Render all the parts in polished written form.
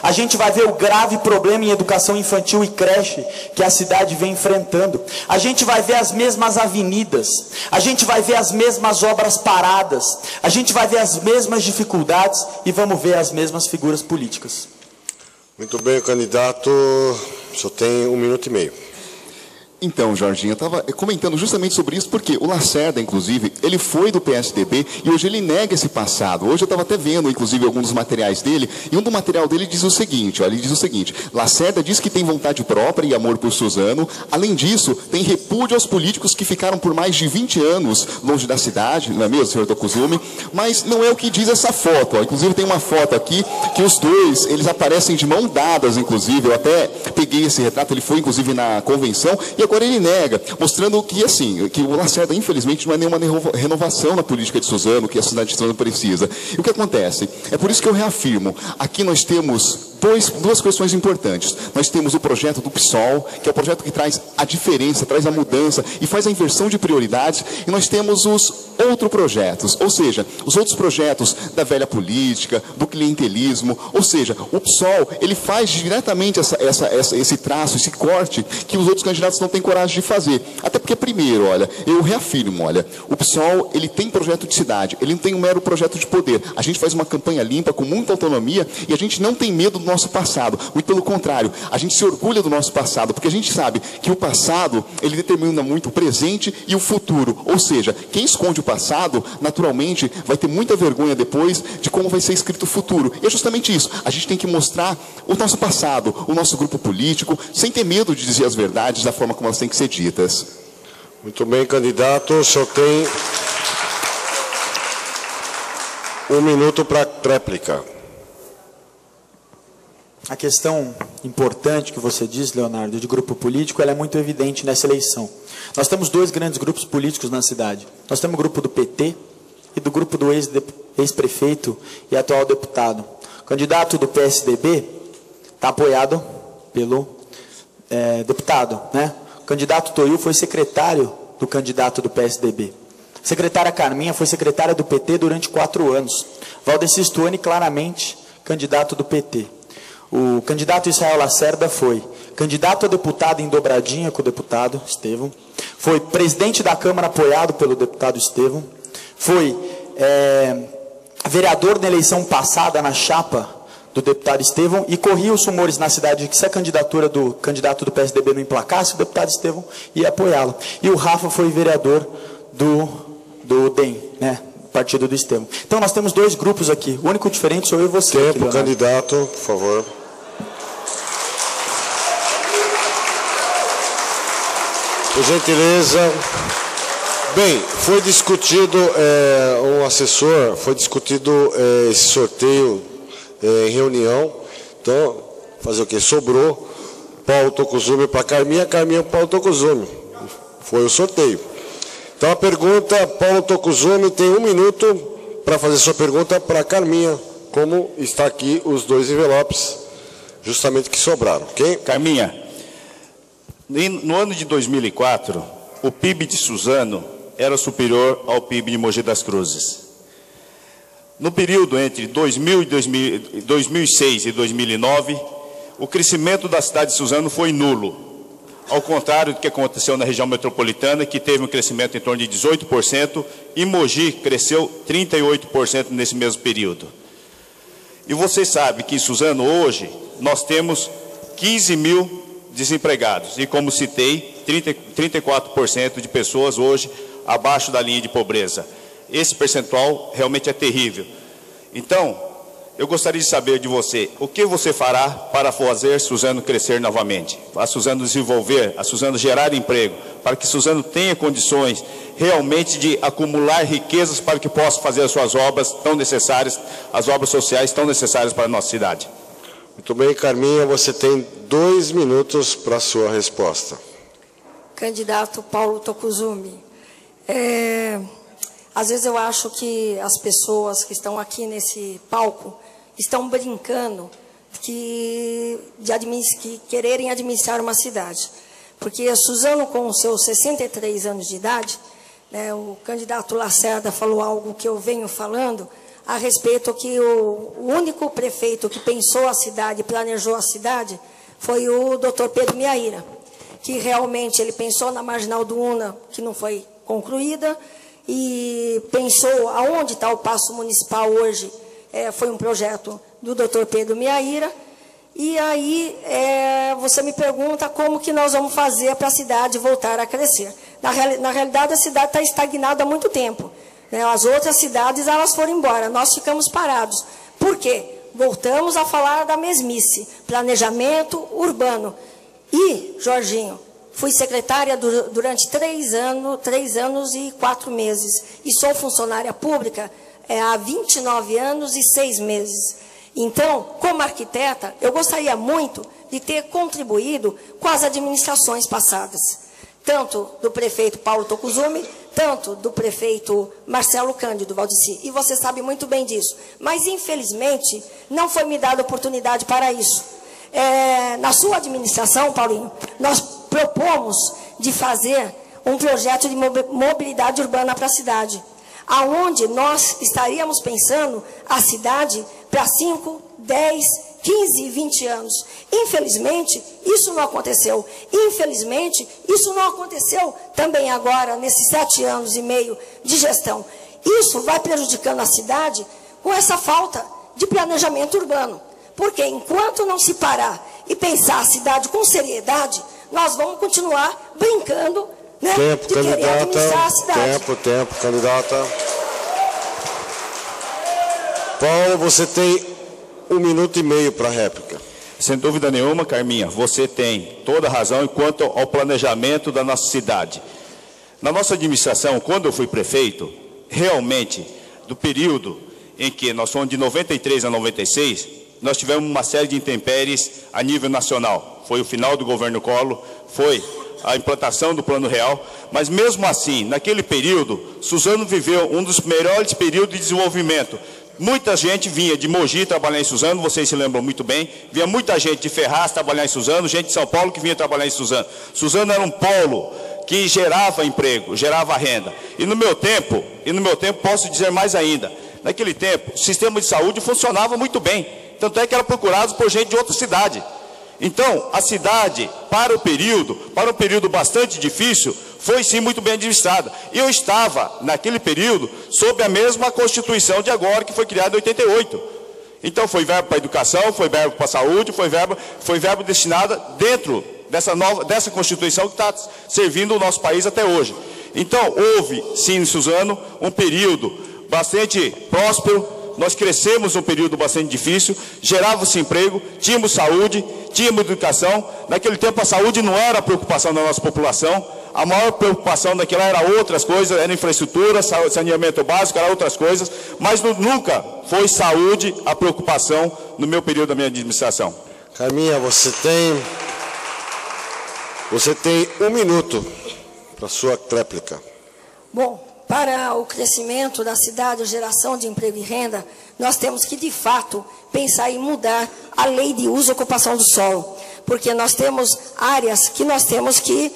A gente vai ver o grave problema em educação infantil e creche que a cidade vem enfrentando. A gente vai ver as mesmas avenidas, a gente vai ver as mesmas obras paradas, a gente vai ver as mesmas dificuldades e vamos ver as mesmas figuras políticas. Muito bem, candidato, só tem 1 minuto e meio. Então, Jorginho, eu estava comentando justamente sobre isso, porque o Lacerda, inclusive, ele foi do PSDB e hoje ele nega esse passado. Hoje eu estava até vendo, inclusive, alguns dos materiais dele, e um do material dele diz o seguinte, olha, ele diz o seguinte: Lacerda diz que tem vontade própria e amor por Suzano, além disso, tem repúdio aos políticos que ficaram por mais de 20 anos longe da cidade, não é mesmo, senhor Tokuzumi? Mas não é o que diz essa foto, ó. Inclusive tem uma foto aqui, que os dois, eles aparecem de mão dadas, inclusive, eu até peguei esse retrato, ele foi, inclusive, na convenção, e agora ele nega, mostrando que, assim, que o Lacerda, infelizmente, não é nenhuma renovação na política de Suzano, que a cidade de Suzano precisa. E o que acontece? É por isso que eu reafirmo, aqui nós temos duas questões importantes. Nós temos o projeto do PSOL, que é o projeto que traz a diferença, traz a mudança e faz a inversão de prioridades, e nós temos os outros projetos, ou seja, os outros projetos da velha política, do clientelismo, ou seja, o PSOL, ele faz diretamente esse traço, esse corte, que os outros candidatos não têm coragem de fazer. Até porque, primeiro, olha, eu reafirmo, olha, o PSOL, ele tem projeto de cidade, ele não tem um mero projeto de poder. A gente faz uma campanha limpa, com muita autonomia, e a gente não tem medo do nosso passado. Muito pelo contrário, a gente se orgulha do nosso passado, porque a gente sabe que o passado, ele determina muito o presente e o futuro. Ou seja, quem esconde o passado, naturalmente, vai ter muita vergonha depois de como vai ser escrito o futuro. E é justamente isso. A gente tem que mostrar o nosso passado, o nosso grupo político, sem ter medo de dizer as verdades da forma como elas têm que ser ditas. Muito bem, candidato, o senhor tem 1 minuto para réplica. A questão importante que você diz, Leonardo, de grupo político, ela é muito evidente nessa eleição. Nós temos 2 grandes grupos políticos na cidade. Nós temos o grupo do PT e do grupo do ex-prefeito e atual deputado. O candidato do PSDB está apoiado pelo deputado, né? O candidato Toil foi secretário do candidato do PSDB. A secretária Carminha foi secretária do PT durante 4 anos. Valdeci Stuani, claramente, candidato do PT. O candidato Israel Lacerda foi candidato a deputado em dobradinha com o deputado Estevão, foi presidente da Câmara apoiado pelo deputado Estevão, foi vereador na eleição passada na chapa do deputado Estevão e corria os rumores na cidade de que se a candidatura do candidato do PSDB não emplacasse, o deputado Estevão ia apoiá-lo. E o Rafa foi vereador do DEM, né? Partido do Estevão. Então nós temos 2 grupos aqui. O único diferente sou eu e você. Tempo, aqui, candidato, por favor. Por gentileza. Bem, foi discutido um assessor, foi discutido esse sorteio em reunião. Então, fazer o quê? Sobrou Paulo Tokuzumi para Carminha, Carminha para Paulo Tokuzumi. Foi o sorteio. Então, a pergunta, Paulo Tokuzumi tem 1 minuto para fazer sua pergunta para Carminha, como está aqui os 2 envelopes, justamente que sobraram, ok? Carminha, no ano de 2004, o PIB de Suzano era superior ao PIB de Mogi das Cruzes. No período entre 2006 e 2009, o crescimento da cidade de Suzano foi nulo. Ao contrário do que aconteceu na região metropolitana, que teve um crescimento em torno de 18%, e Mogi cresceu 38% nesse mesmo período. E vocês sabem que em Suzano, hoje, nós temos 15 mil desempregados. E, como citei, 34% de pessoas hoje abaixo da linha de pobreza. Esse percentual realmente é terrível. Então, eu gostaria de saber de você, o que você fará para fazer Suzano crescer novamente? A Suzano desenvolver, a Suzano gerar emprego, para que Suzano tenha condições realmente de acumular riquezas para que possa fazer as suas obras tão necessárias, as obras sociais tão necessárias para a nossa cidade. Muito bem, Carminha, você tem 2 minutos para a sua resposta. Candidato Paulo Tokuzumi, às vezes eu acho que as pessoas que estão aqui nesse palco estão brincando que quererem administrar uma cidade. Porque Suzano, com os seus 63 anos de idade, né, o candidato Lacerda falou algo que eu venho falando a respeito que o único prefeito que pensou a cidade, planejou a cidade, foi o doutor Pedro Miaíra, que realmente ele pensou na Marginal do Una, que não foi concluída, e pensou aonde está o Paço Municipal hoje, foi um projeto do doutor Pedro Miaíra. E aí você me pergunta como que nós vamos fazer para a cidade voltar a crescer. Na realidade, a cidade está estagnada há muito tempo. As outras cidades, elas foram embora, nós ficamos parados. Por quê? Voltamos a falar da mesmice, planejamento urbano. E, Jorginho, fui secretária durante 3 anos e 4 meses. E sou funcionária pública há 29 anos e 6 meses. Então, como arquiteta, eu gostaria muito de ter contribuído com as administrações passadas. Tanto do prefeito Paulo Tocuzumi, tanto do prefeito Marcelo Cândido Valdeci. E você sabe muito bem disso. Mas, infelizmente, não foi me dada oportunidade para isso. Na sua administração, Paulinho, nós propomos de fazer um projeto de mobilidade urbana para a cidade, aonde nós estaríamos pensando a cidade para 5, 10, 15, 20 anos. Infelizmente, isso não aconteceu. Infelizmente, isso não aconteceu também agora, nesses 7 anos e meio de gestão. Isso vai prejudicando a cidade com essa falta de planejamento urbano. Porque enquanto não se parar e pensar a cidade com seriedade, nós vamos continuar brincando, né, tempo, de querer administrar a cidade. Tempo, candidata. Paulo, você tem 1 minuto e meio para a réplica. Sem dúvida nenhuma, Carminha, você tem toda a razão quanto ao planejamento da nossa cidade. Na nossa administração, quando eu fui prefeito, realmente, do período em que nós fomos de 93 a 96, nós tivemos uma série de intempéries a nível nacional. Foi o final do governo Collor, foi a implantação do Plano Real, mas mesmo assim, naquele período, Suzano viveu um dos melhores períodos de desenvolvimento. Muita gente vinha de Mogi trabalhar em Suzano, vocês se lembram muito bem, vinha muita gente de Ferraz trabalhar em Suzano, gente de São Paulo que vinha trabalhar em Suzano. Suzano era um polo que gerava emprego, gerava renda. E no meu tempo posso dizer mais ainda, naquele tempo, o sistema de saúde funcionava muito bem, tanto é que era procurado por gente de outra cidade. Então, a cidade, para um período bastante difícil, foi sim muito bem administrada. E eu estava, naquele período, sob a mesma Constituição de agora, que foi criada em 88. Então, foi verbo para a educação, foi verbo para a saúde, foi verbo destinado dentro dessa Constituição que está servindo o nosso país até hoje. Então, houve, sim, em Suzano, um período bastante próspero. Nós crescemos um período bastante difícil, gerava-se emprego, tínhamos saúde, tínhamos educação. Naquele tempo a saúde não era a preocupação da nossa população, a maior preocupação daquela era outras coisas, era infraestrutura, saneamento básico, era outras coisas, mas nunca foi saúde a preocupação no meu período da minha administração. Carminha, você tem 1 minuto para a sua réplica. Bom, para o crescimento da cidade, a geração de emprego e renda, nós temos que, de fato, pensar em mudar a lei de uso e ocupação do solo. Porque nós temos áreas que nós temos que,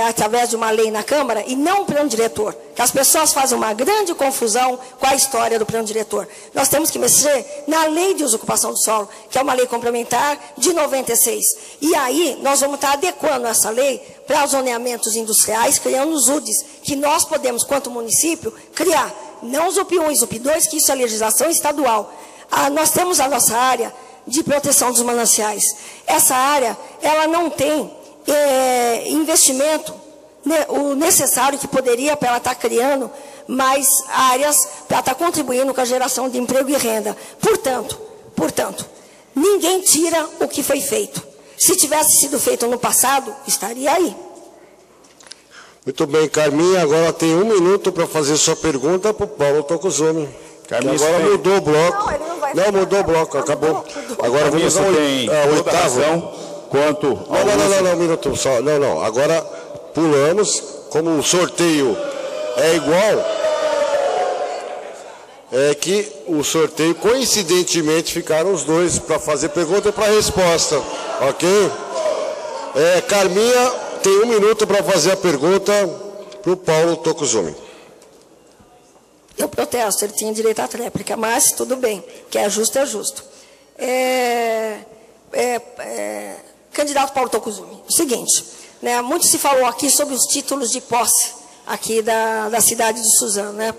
através de uma lei na Câmara, e não um plano diretor, que as pessoas fazem uma grande confusão com a história do plano diretor. Nós temos que mexer na lei de uso e ocupação do solo, que é uma lei complementar de 96. E aí, nós vamos estar adequando essa lei para os zoneamentos industriais, criando os UDIs, que nós podemos, quanto município, criar. Não os UP1 e UP2, que isso é legislação estadual. Nós temos a nossa área de proteção dos mananciais. Essa área, ela não tem investimento, né, o necessário que poderia para ela estar criando mais áreas para estar contribuindo com a geração de emprego e renda. Portanto, ninguém tira o que foi feito. Se tivesse sido feito no passado, estaria aí. Muito bem, Carminha, agora tem 1 minuto para fazer sua pergunta para o Paulo Tocuzumi. Agora mudou o bloco. Não, mudou o bloco, acabou. Agora vamos ao oitavo. Quanto não, 1 minuto só. Não. Agora pulamos. Como o sorteio é igual, é que o sorteio, coincidentemente, ficaram os dois para fazer pergunta e para resposta. Ok? Carminha tem 1 minuto para fazer a pergunta para o Paulo Tocuzumi. Eu protesto, ele tinha direito à réplica, mas tudo bem, que é justo, é justo. Candidato Paulo Tokuzumi, o seguinte, né, muito se falou aqui sobre os títulos de posse aqui da cidade de Suzano, né?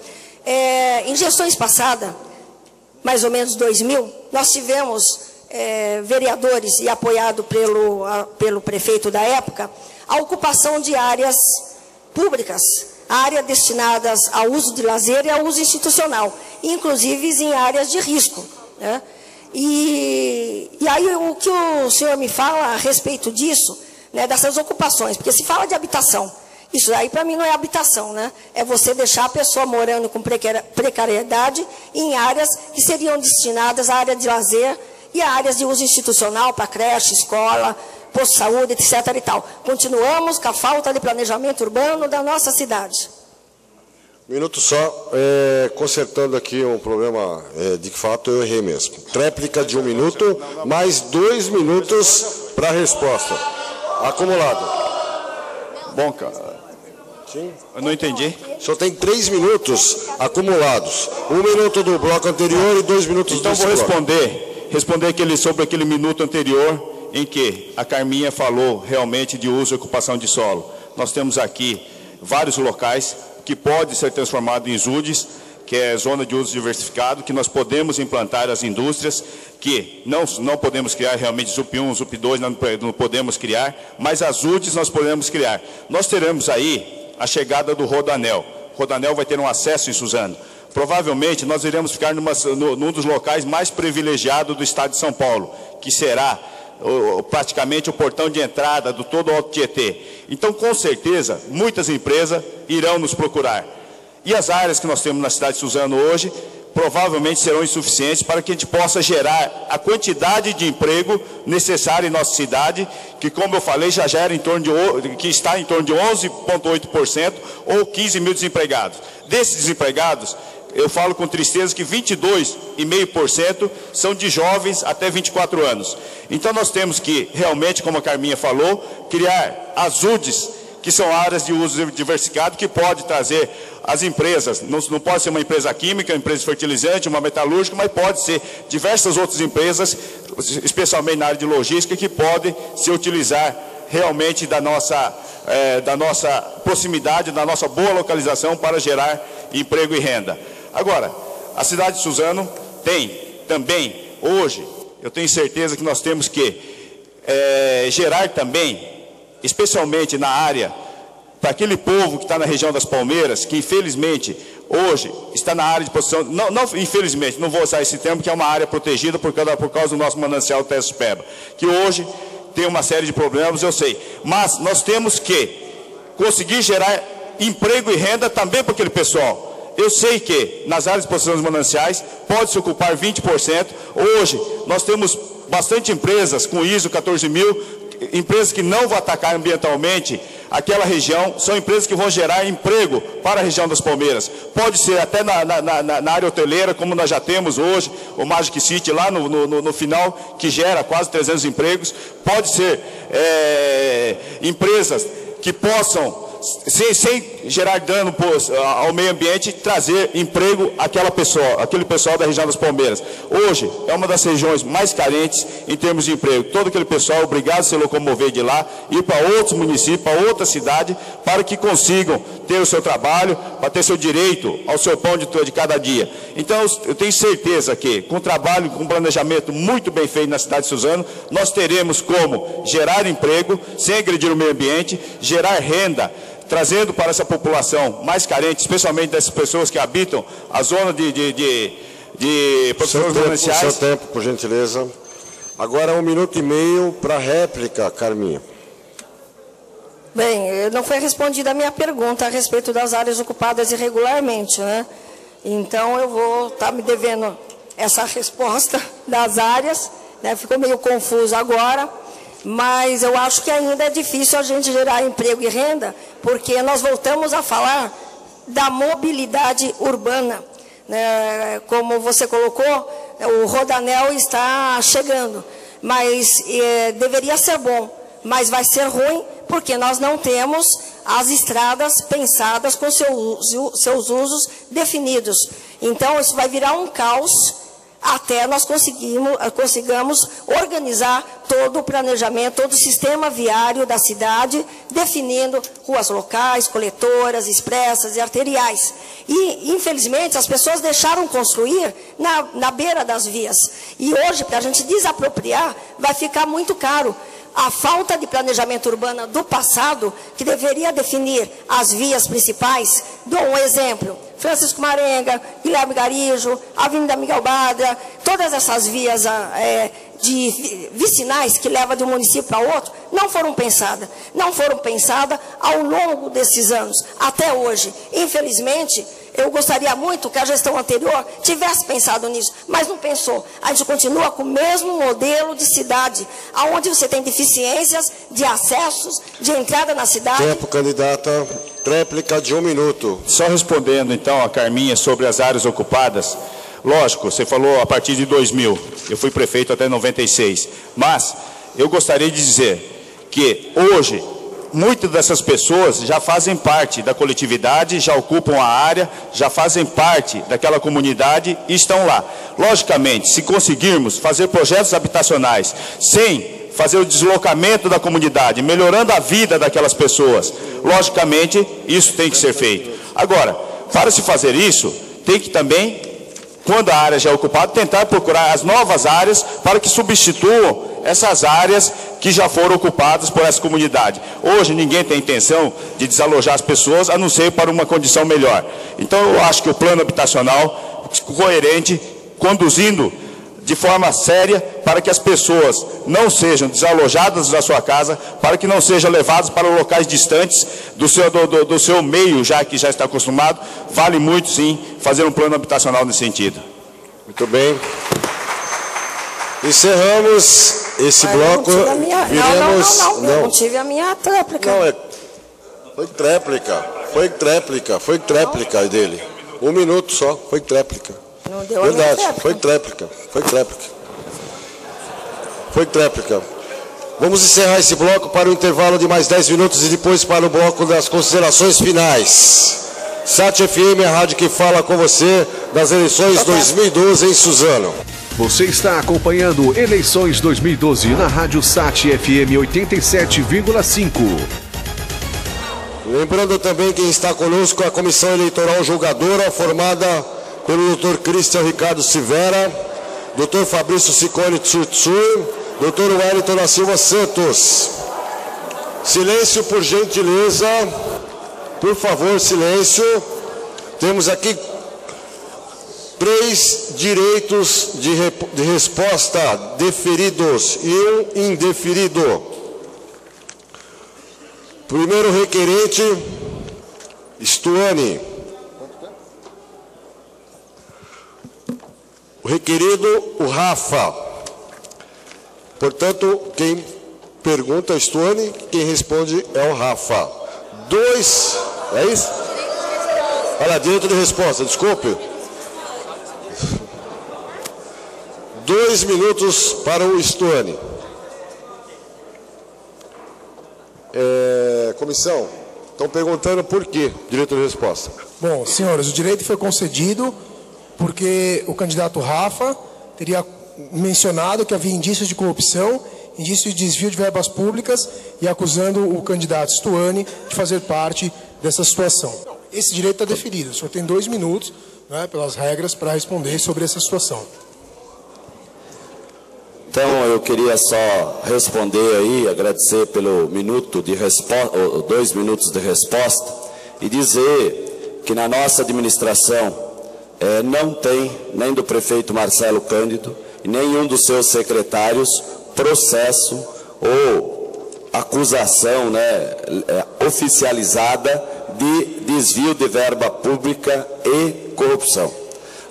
Em gestões passadas, mais ou menos 2000, nós tivemos vereadores e apoiado pelo prefeito da época, a ocupação de áreas públicas, áreas destinadas ao uso de lazer e ao uso institucional, inclusive em áreas de risco, né? E aí o que o senhor me fala a respeito disso, né, dessas ocupações, porque se fala de habitação, isso aí para mim não é habitação, né? É você deixar a pessoa morando com precariedade em áreas que seriam destinadas à área de lazer e a áreas de uso institucional, para creche, escola, posto de saúde, etc. e tal. Continuamos com a falta de planejamento urbano da nossa cidade. Minuto só, consertando aqui um problema de que fato eu errei mesmo. Tréplica de 1 minuto, mais 2 minutos para a resposta. Acumulado. Bom, cara, eu não entendi. Só tem 3 minutos acumulados. 1 minuto do bloco anterior e 2 minutos então do vou bloco. responder sobre aquele minuto anterior em que a Carminha falou realmente de uso e ocupação de solo. Nós temos aqui vários locais que pode ser transformado em ZUDs, que é zona de uso diversificado, que nós podemos implantar as indústrias, que não podemos criar realmente ZUP 1, ZUP 2, não podemos criar, mas as ZUDs nós podemos criar. Nós teremos aí a chegada do Rodanel. O Rodanel vai ter um acesso em Suzano. Provavelmente nós iremos ficar num dos locais mais privilegiados do estado de São Paulo, que será praticamente o portão de entrada do todo o Alto Tietê. Então, com certeza, muitas empresas irão nos procurar. E as áreas que nós temos na cidade de Suzano hoje, provavelmente serão insuficientes para que a gente possa gerar a quantidade de emprego necessária em nossa cidade, que, como eu falei, já gera que está em torno de 11,8% ou 15 mil desempregados. Desses desempregados, eu falo com tristeza que 22,5% são de jovens até 24 anos. Então nós temos que, realmente, como a Carminha falou, criar as UDs, que são áreas de uso diversificado, que pode trazer as empresas, não pode ser uma empresa química, uma empresa de fertilizante, uma metalúrgica, mas pode ser diversas outras empresas, especialmente na área de logística, que podem se utilizar realmente da nossa proximidade, da nossa boa localização para gerar emprego e renda. Agora, a cidade de Suzano tem também, hoje, eu tenho certeza que nós temos que gerar também, especialmente na área, para aquele povo que está na região das Palmeiras, que infelizmente hoje está na área de posição, não infelizmente, não vou usar esse termo, que é uma área protegida por causa do nosso manancial Teste-Peba, que hoje tem uma série de problemas, eu sei, mas nós temos que conseguir gerar emprego e renda também para aquele pessoal. Eu sei que nas áreas de posição dos mananciais pode se ocupar 20%. Hoje nós temos bastante empresas com ISO 14000, empresas que não vão atacar ambientalmente aquela região, são empresas que vão gerar emprego para a região das Palmeiras. Pode ser até na área hoteleira, como nós já temos hoje, o Magic City lá no final, que gera quase 300 empregos. Pode ser empresas que possam, sem gerar dano ao meio ambiente, trazer emprego àquele pessoal da região das Palmeiras. Hoje é uma das regiões mais carentes em termos de emprego. Todo aquele pessoal obrigado a se locomover de lá, ir para outros municípios, para outra cidade, para que consigam ter o seu trabalho, para ter seu direito ao seu pão de cada dia. Então eu tenho certeza que, com trabalho, com planejamento muito bem feito na cidade de Suzano, nós teremos como gerar emprego, sem agredir o meio ambiente, gerar renda, trazendo para essa população mais carente, especialmente dessas pessoas que habitam a zona de produções comerciais. Seu tempo, por gentileza. Agora 1 minuto e meio para a réplica, Carminha. Bem, não foi respondida a minha pergunta a respeito das áreas ocupadas irregularmente, né? Então eu vou estar me devendo essa resposta das áreas, né? Ficou meio confuso agora. Mas eu acho que ainda é difícil a gente gerar emprego e renda, porque nós voltamos a falar da mobilidade urbana, né? Como você colocou, o Rodanel está chegando, mas deveria ser bom, mas vai ser ruim porque nós não temos as estradas pensadas com seus usos definidos. Então, isso vai virar um caos até nós consigamos organizar todo o planejamento, todo o sistema viário da cidade, definindo ruas locais, coletoras, expressas e arteriais. E, infelizmente, as pessoas deixaram construir na beira das vias. E hoje, para a gente desapropriar, vai ficar muito caro. A falta de planejamento urbano do passado, que deveria definir as vias principais, dou um exemplo: Francisco Marenga, Guilherme Garijo, Avenida Miguel Badra, todas essas vias vicinais que levam de um município para outro, não foram pensadas. Não foram pensadas ao longo desses anos, até hoje. Infelizmente, eu gostaria muito que a gestão anterior tivesse pensado nisso, mas não pensou. A gente continua com o mesmo modelo de cidade, onde você tem deficiências de acessos, de entrada na cidade. Tempo, candidata. Réplica de 1 minuto. Só respondendo, então, a Carminha sobre as áreas ocupadas. Lógico, você falou a partir de 2000. Eu fui prefeito até 96. Mas eu gostaria de dizer que hoje muitas dessas pessoas já fazem parte da coletividade, já ocupam a área, já fazem parte daquela comunidade e estão lá. Logicamente, se conseguirmos fazer projetos habitacionais sem fazer o deslocamento da comunidade, melhorando a vida daquelas pessoas, logicamente, isso tem que ser feito. Agora, para se fazer isso, tem que também, quando a área já é ocupada, tentar procurar as novas áreas para que substituam essas áreas que já foram ocupadas por essa comunidade. Hoje ninguém tem intenção de desalojar as pessoas, a não ser para uma condição melhor. Então eu acho que o plano habitacional coerente, conduzindo de forma séria para que as pessoas não sejam desalojadas da sua casa, para que não sejam levadas para locais distantes do seu meio, já que já está acostumado, vale muito sim fazer um plano habitacional nesse sentido. Muito bem. Encerramos esse bloco. Eu não tive a minha tréplica. Não, foi tréplica dele. 1 minuto só, foi tréplica. Não deu verdade, a foi tréplica. Vamos encerrar esse bloco para o intervalo de mais 10 minutos e depois para o bloco das considerações finais. SAT FM, a rádio que fala com você das eleições 2012 em Suzano. Você está acompanhando Eleições 2012 na Rádio SAT FM 87,5. Lembrando também quem está conosco a Comissão Eleitoral Julgadora, formada pelo Dr. Cristian Ricardo Silveira, Dr. Fabrício Ciccone Tsurtsur, Dr. Wellington da Silva Santos. Silêncio, por gentileza. Por favor, silêncio. Temos aqui 3 direitos de resposta deferidos e 1 indeferido. Primeiro requerente, Stuane. O requerido, o Rafa. Portanto, quem pergunta é Stuane, quem responde é o Rafa. 2, é isso? Olha, direito de resposta, desculpe. 2 minutos para o Stuane. Comissão, estão perguntando por quê, direito de resposta. Bom, senhores, o direito foi concedido porque o candidato Rafa teria mencionado que havia indícios de corrupção, indícios de desvio de verbas públicas e acusando o candidato Stuane de fazer parte dessa situação. Esse direito está deferido. O senhor tem 2 minutos, né, pelas regras, para responder sobre essa situação. Então, eu queria só responder aí, agradecer pelo minuto de resposta, 2 minutos de resposta, e dizer que na nossa administração não tem, nem do prefeito Marcelo Cândido, e nenhum dos seus secretários, processo ou acusação, né, oficializada de desvio de verba pública e corrupção.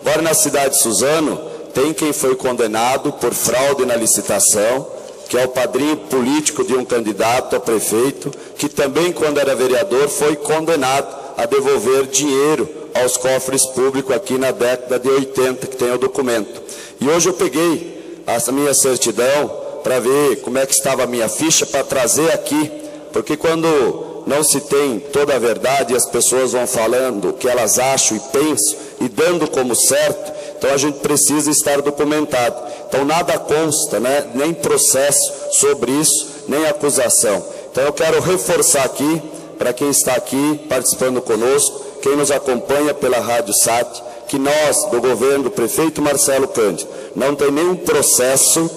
Agora, na cidade de Suzano, tem quem foi condenado por fraude na licitação, que é o padrinho político de um candidato a prefeito, que também, quando era vereador, foi condenado a devolver dinheiro aos cofres públicos aqui na década de 80, que tem o documento. E hoje eu peguei a minha certidão para ver como é que estava a minha ficha, para trazer aqui Porque quando não se tem toda a verdade, as pessoas vão falando o que elas acham e pensam e dando como certo, então a gente precisa estar documentado. Então nada consta, né? Nem processo sobre isso, nem acusação. Então eu quero reforçar aqui, para quem está aqui participando conosco, quem nos acompanha pela Rádio SAT, que nós, do governo do prefeito Marcelo Cândido, não tem nenhum processo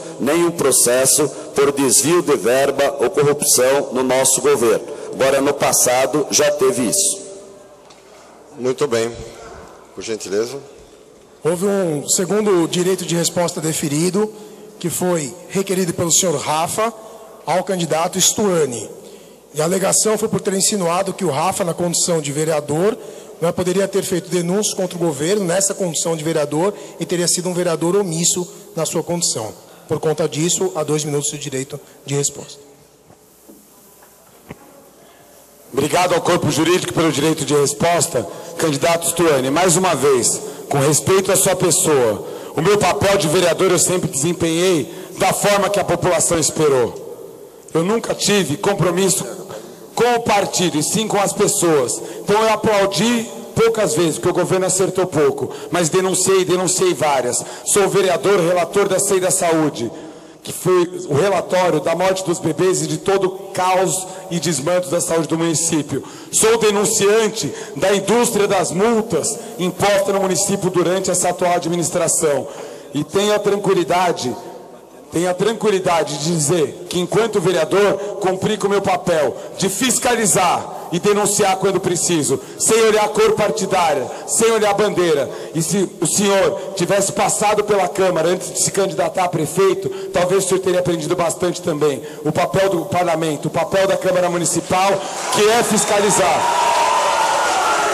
por desvio de verba ou corrupção no nosso governo. Agora, no passado, já teve isso. Muito bem. Por gentileza. Houve um segundo direito de resposta deferido, que foi requerido pelo senhor Rafa ao candidato Stuani. E a alegação foi por ter insinuado que o Rafa, na condição de vereador, poderia ter feito denúncias contra o governo nessa condição de vereador e teria sido um vereador omisso na sua condição. Por conta disso, há 2 minutos de direito de resposta. Obrigado ao corpo jurídico pelo direito de resposta. Candidato Stuani, mais uma vez, com respeito à sua pessoa, o meu papel de vereador eu sempre desempenhei da forma que a população esperou. Eu nunca tive compromisso com o partido, e sim com as pessoas. Então eu aplaudi poucas vezes, porque o governo acertou pouco, mas denunciei várias. Sou vereador, relator da Lei da Saúde, que foi o relatório da morte dos bebês e de todo o caos e desmanto da saúde do município. Sou denunciante da indústria das multas impostas no município durante essa atual administração. E tenho a tranquilidade de dizer que, enquanto vereador, cumpri com o meu papel de fiscalizar e denunciar quando preciso, sem olhar a cor partidária, sem olhar a bandeira. E se o senhor tivesse passado pela Câmara antes de se candidatar a prefeito, talvez o senhor teria aprendido bastante também. O papel do parlamento, o papel da Câmara Municipal, que é fiscalizar.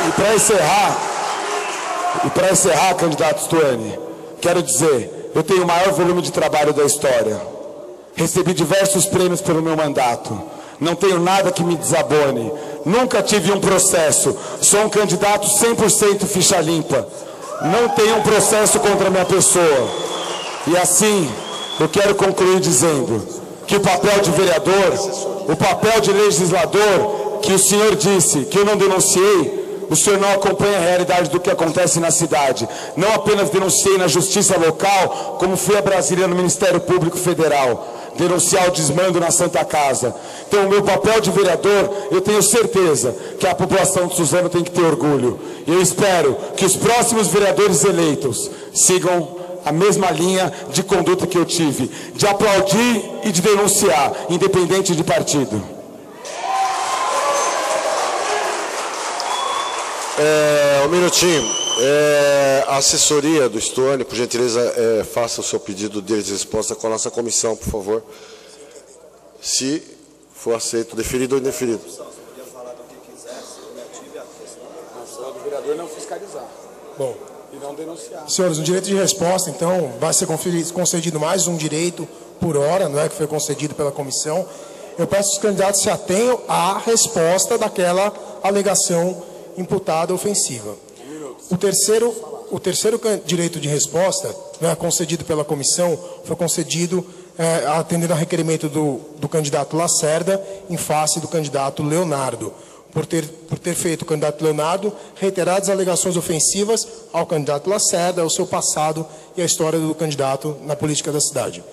E para encerrar, candidato Stuani, quero dizer, eu tenho o maior volume de trabalho da história. Recebi diversos prêmios pelo meu mandato. Não tenho nada que me desabone. Nunca tive um processo. Sou um candidato 100% ficha limpa. Não tenho um processo contra a minha pessoa. E assim, eu quero concluir dizendo que o papel de vereador, o papel de legislador, que o senhor disse que eu não denunciei, o senhor não acompanha a realidade do que acontece na cidade. Não apenas denunciei na justiça local, como fui a Brasília no Ministério Público Federal, denunciar o desmando na Santa Casa. Então, o meu papel de vereador, eu tenho certeza que a população de Suzano tem que ter orgulho. E eu espero que os próximos vereadores eleitos sigam a mesma linha de conduta que eu tive, de aplaudir e de denunciar, independente de partido. Um minutinho. A assessoria do Stuani, por gentileza, faça o seu pedido de resposta com a nossa comissão, por favor. Se for aceito, deferido ou indeferido. Você podia falar do que quisesse, eu tive a função do vereador não fiscalizar. Bom, e não denunciar. Senhores, no direito de resposta, então, vai ser concedido mais um direito por hora, não é, que foi concedido pela comissão. Eu peço que os candidatos se atenham à resposta daquela alegação imputada ofensiva. O terceiro direito de resposta, né, concedido pela comissão, foi concedido atendendo ao requerimento do candidato Lacerda em face do candidato Leonardo. Por ter feito o candidato Leonardo reiteradas alegações ofensivas ao candidato Lacerda, ao seu passado e à história do candidato na política da cidade.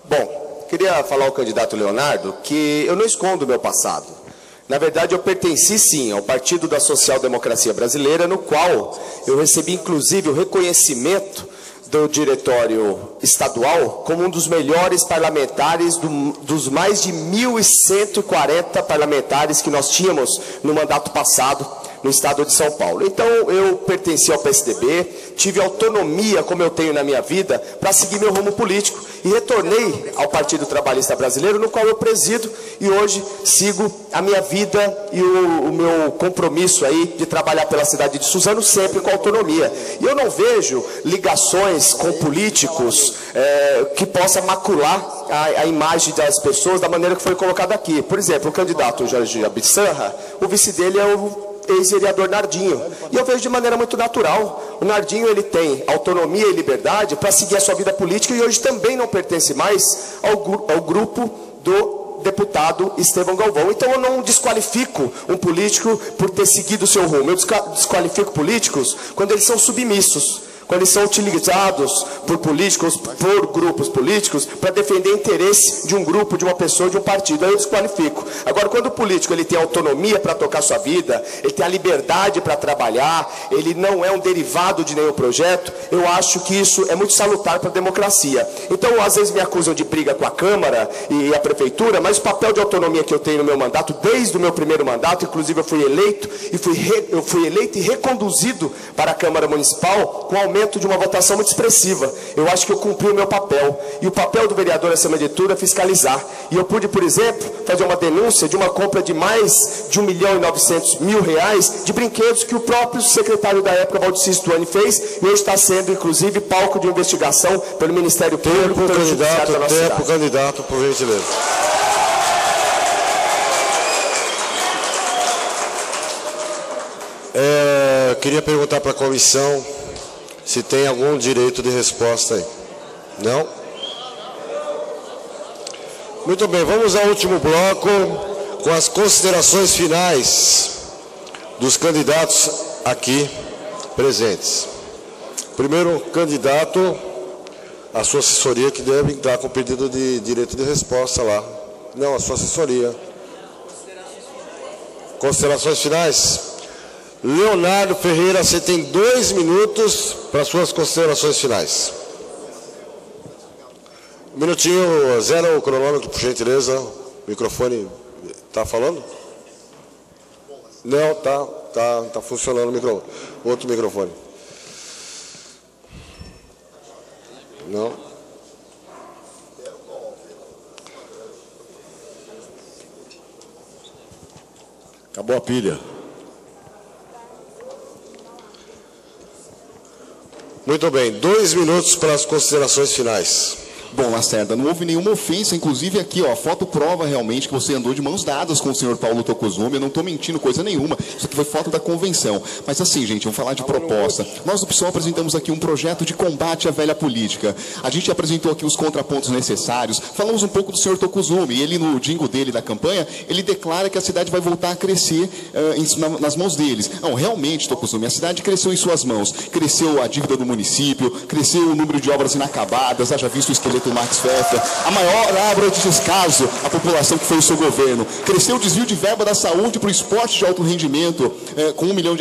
Bom, queria falar ao candidato Leonardo que eu não escondo o meu passado. Na verdade, eu pertenci, sim, ao Partido da Social Democracia Brasileira, no qual eu recebi, inclusive, o reconhecimento do diretório estadual como um dos melhores parlamentares, dos mais de 1.140 parlamentares que nós tínhamos no mandato passado no estado de São Paulo. Então, eu pertenci ao PSDB, tive autonomia, como eu tenho na minha vida, para seguir meu rumo político. E retornei ao Partido Trabalhista Brasileiro, no qual eu presido, e hoje sigo a minha vida e o meu compromisso aí de trabalhar pela cidade de Suzano, sempre com autonomia. E eu não vejo ligações com políticos que possa macular a imagem das pessoas da maneira que foi colocada aqui. Por exemplo, o candidato Jorge Abissanra, o vice dele é o ex-vereador Nardinho. E eu vejo de maneira muito natural. O Nardinho, ele tem autonomia e liberdade para seguir a sua vida política e hoje também não pertence mais ao grupo do deputado Estevão Galvão. Então eu não desqualifico um político por ter seguido o seu rumo. Eu desqualifico políticos quando eles são submissos, quando eles são utilizados por políticos, por grupos políticos, para defender o interesse de um grupo, de uma pessoa, de um partido. Aí eu desqualifico. Agora, quando o político ele tem autonomia para tocar sua vida, ele tem a liberdade para trabalhar, ele não é um derivado de nenhum projeto, eu acho que isso é muito salutar para a democracia. Então, às vezes me acusam de briga com a Câmara e a Prefeitura, mas o papel de autonomia que eu tenho no meu mandato, desde o meu primeiro mandato, inclusive eu fui eleito e reconduzido para a Câmara Municipal com aumento de uma votação muito expressiva. Eu acho que eu cumpri o meu papel. E o papel do vereador, acima de tudo, é fiscalizar. E eu pude, por exemplo, fazer uma denúncia de uma compra de mais de R$1.900.000 de brinquedos que o próprio secretário da época, Valdeci Stuani, fez, e hoje está sendo, inclusive, palco de investigação pelo Ministério Público, pelo Judiciário da nossa cidade. Tempo, candidato, por gentileza. Queria perguntar para a comissão se tem algum direito de resposta aí. Não? Muito bem, vamos ao último bloco com as considerações finais dos candidatos aqui presentes. Primeiro candidato, a sua assessoria, que deve entrar com pedido de direito de resposta lá. Não, a sua assessoria. Considerações finais? Leonardo Ferreira, você tem 2 minutos para suas considerações finais. Um minutinho, zero o cronômetro, por gentileza. O microfone está falando? Não, tá funcionando o microfone. Outro microfone. Não. Acabou a pilha. Muito bem, 2 minutos para as considerações finais. Bom, Lacerda, não houve nenhuma ofensa, inclusive aqui, ó, a foto prova realmente que você andou de mãos dadas com o senhor Paulo Tocozumi, eu não estou mentindo coisa nenhuma, isso aqui foi foto da convenção. Mas assim, gente, vamos falar de proposta. Nós do PSOL apresentamos aqui um projeto de combate à velha política. A gente apresentou aqui os contrapontos necessários, falamos um pouco do senhor Tocozumi, ele no jingle dele da campanha, ele declara que a cidade vai voltar a crescer nas mãos deles. Não, realmente, Tocozumi, a cidade cresceu em suas mãos, cresceu a dívida do município, cresceu o número de obras inacabadas, haja visto o esqueleto do Max Pfeffer, a maior árvore de descaso à população que foi o seu governo. Cresceu o desvio de verba da saúde para o esporte de alto rendimento, com R$1 milhão.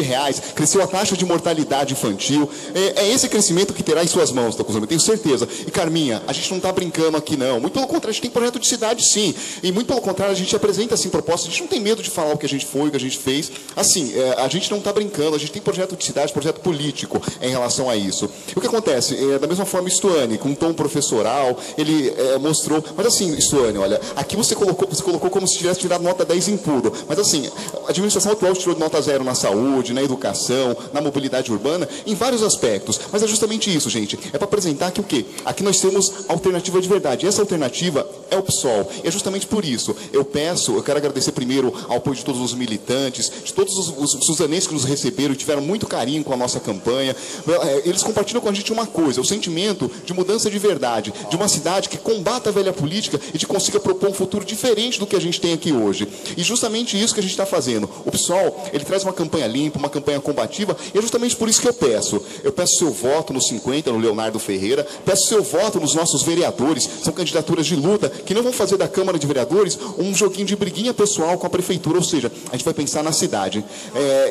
Cresceu a taxa de mortalidade infantil. É esse crescimento que terá em suas mãos, Tocozumi, tenho certeza. E Carminha, a gente não está brincando aqui não. Muito pelo contrário, a gente tem projeto de cidade sim. E muito pelo contrário, a gente apresenta assim propostas. A gente não tem medo de falar o que a gente foi, o que a gente fez. Assim, a gente não está brincando, a gente tem projeto de cidade, projeto político em relação a isso. E o que acontece? Da mesma forma, Stuani, com um tom professoral, ele mostrou, mas assim, Stuani, olha, aqui você colocou como se tivesse tirado nota 10 em tudo, mas assim, a administração atual tirou nota 0 na saúde, na educação, na mobilidade urbana, em vários aspectos, mas é justamente isso, gente, é para apresentar que o quê? Aqui nós temos alternativa de verdade, e essa alternativa é o PSOL, e é justamente por isso, eu quero agradecer primeiro ao apoio de todos os militantes, de todos os suzanenses que nos receberam e tiveram muito carinho com a nossa campanha, eles compartilham com a gente uma coisa, o sentimento de mudança de verdade, de uma cidade que combata a velha política e que consiga propor um futuro diferente do que a gente tem aqui hoje. E justamente isso que a gente está fazendo. O PSOL, ele traz uma campanha limpa, uma campanha combativa, e é justamente por isso que eu peço. Eu peço seu voto no 50, no Leonardo Ferreira, peço seu voto nos nossos vereadores, são candidaturas de luta, que não vão fazer da Câmara de Vereadores um joguinho de briguinha pessoal com a Prefeitura, ou seja, a gente vai pensar na cidade.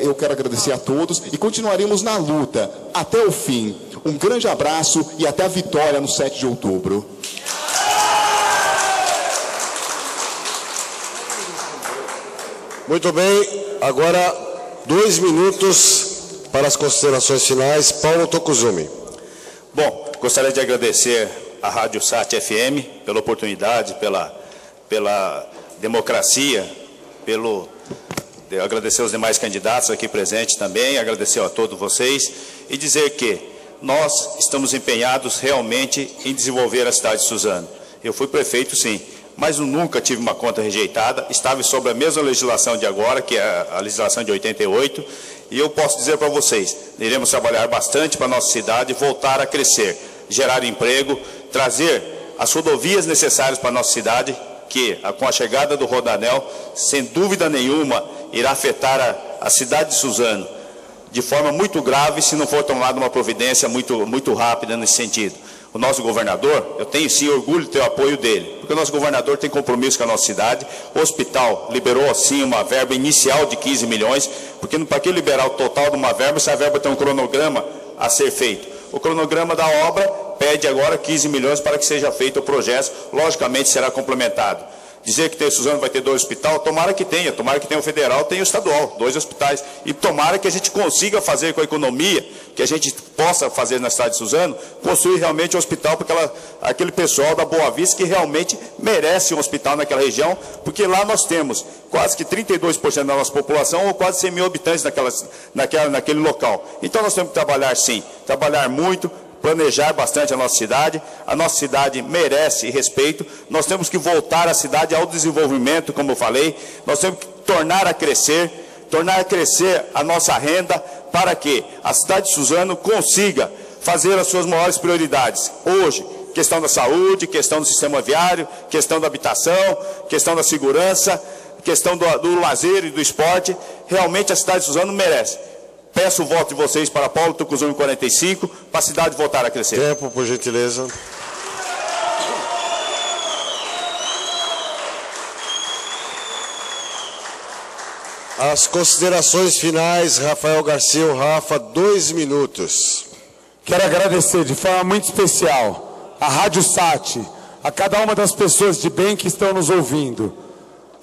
Eu quero agradecer a todos e continuaremos na luta até o fim. Um grande abraço e até a vitória no 7 de outubro. Muito bem, agora 2 minutos para as considerações finais. Paulo Tocozumi. Bom, gostaria de agradecer à Rádio Sat FM pela oportunidade, pela democracia, agradecer aos demais candidatos aqui presentes também, agradecer a todos vocês e dizer que nós estamos empenhados realmente em desenvolver a cidade de Suzano. Eu fui prefeito, sim, mas eu nunca tive uma conta rejeitada, estava sobre a mesma legislação de agora, que é a legislação de 88, e eu posso dizer para vocês, iremos trabalhar bastante para a nossa cidade, voltar a crescer, gerar emprego, trazer as rodovias necessárias para a nossa cidade, que, com a chegada do Rodanel, sem dúvida nenhuma, irá afetar a cidade de Suzano de forma muito grave se não for tomada uma providência muito rápida nesse sentido. O nosso governador, eu tenho sim orgulho de ter o apoio dele, porque o nosso governador tem compromisso com a nossa cidade. O hospital liberou sim uma verba inicial de 15 milhões, porque para que liberar o total de uma verba, essa verba tem um cronograma a ser feito. O cronograma da obra pede agora 15 milhões para que seja feito o projeto, logicamente será complementado. Dizer que Suzano vai ter 2 hospitais, tomara que tenha o federal, tenha o estadual, 2 hospitais. E tomara que a gente consiga fazer com a economia, que a gente possa fazer na cidade de Suzano, construir realmente um hospital para aquele pessoal da Boa Vista que realmente merece um hospital naquela região, porque lá nós temos quase que 32% da nossa população, ou quase 100 mil habitantes naquele local. Então nós temos que trabalhar sim, trabalhar muito, planejar bastante a nossa cidade merece respeito, nós temos que voltar a cidade ao desenvolvimento, como eu falei, nós temos que tornar a crescer a nossa renda, para que a cidade de Suzano consiga fazer as suas maiores prioridades. Hoje, questão da saúde, questão do sistema viário, questão da habitação, questão da segurança, questão do lazer e do esporte, realmente a cidade de Suzano merece. Peço o voto de vocês para Paulo Tucuzuni 45, para a cidade voltar a crescer. Tempo, por gentileza. As considerações finais, Rafael Garcia, o Rafa, 2 minutos. Quero agradecer de forma muito especial à Rádio Sat, a cada uma das pessoas de bem que estão nos ouvindo.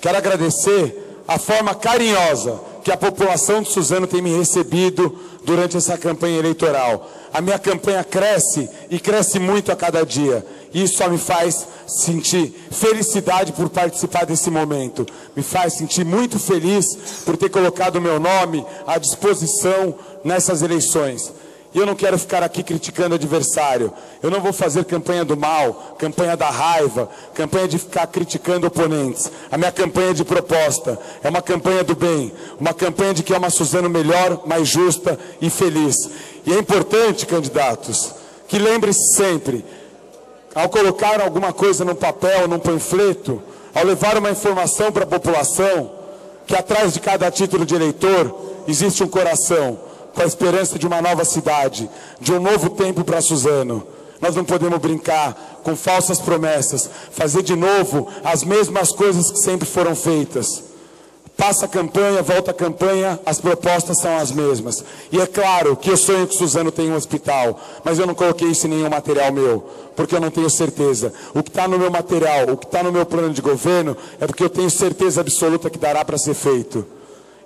Quero agradecer a forma carinhosa que a população de Suzano tem me recebido durante essa campanha eleitoral. A minha campanha cresce e cresce muito a cada dia. E isso só me faz sentir felicidade por participar desse momento. Me faz sentir muito feliz por ter colocado o meu nome à disposição nessas eleições. E eu não quero ficar aqui criticando o adversário. Eu não vou fazer campanha do mal, campanha da raiva, campanha de ficar criticando oponentes. A minha campanha de proposta é uma campanha do bem, uma campanha de que é uma Suzano melhor, mais justa e feliz. E é importante, candidatos, que lembre-se sempre, ao colocar alguma coisa num papel, num panfleto, ao levar uma informação para a população, que atrás de cada título de eleitor existe um coração, com a esperança de uma nova cidade, de um novo tempo para Suzano. Nós não podemos brincar com falsas promessas, fazer de novo as mesmas coisas que sempre foram feitas. Passa a campanha, volta a campanha, as propostas são as mesmas. E é claro que eu sonho que Suzano tenha um hospital, mas eu não coloquei isso em nenhum material meu, porque eu não tenho certeza. O que está no meu material, o que está no meu plano de governo, é porque eu tenho certeza absoluta que dará para ser feito.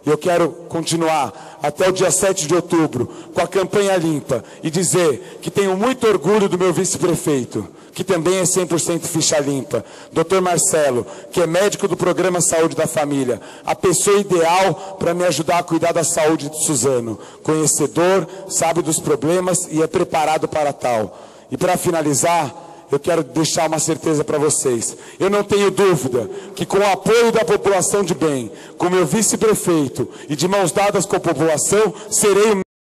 E eu quero continuar até o dia 7 de outubro com a campanha limpa e dizer que tenho muito orgulho do meu vice-prefeito, que também é 100% ficha limpa, Dr. Marcelo, que é médico do Programa Saúde da Família, a pessoa ideal para me ajudar a cuidar da saúde de Suzano, conhecedor, sabe dos problemas e é preparado para tal. E para finalizar, eu quero deixar uma certeza para vocês. Eu não tenho dúvida que com o apoio da população de bem, com meu vice-prefeito e de mãos dadas com a população, serei o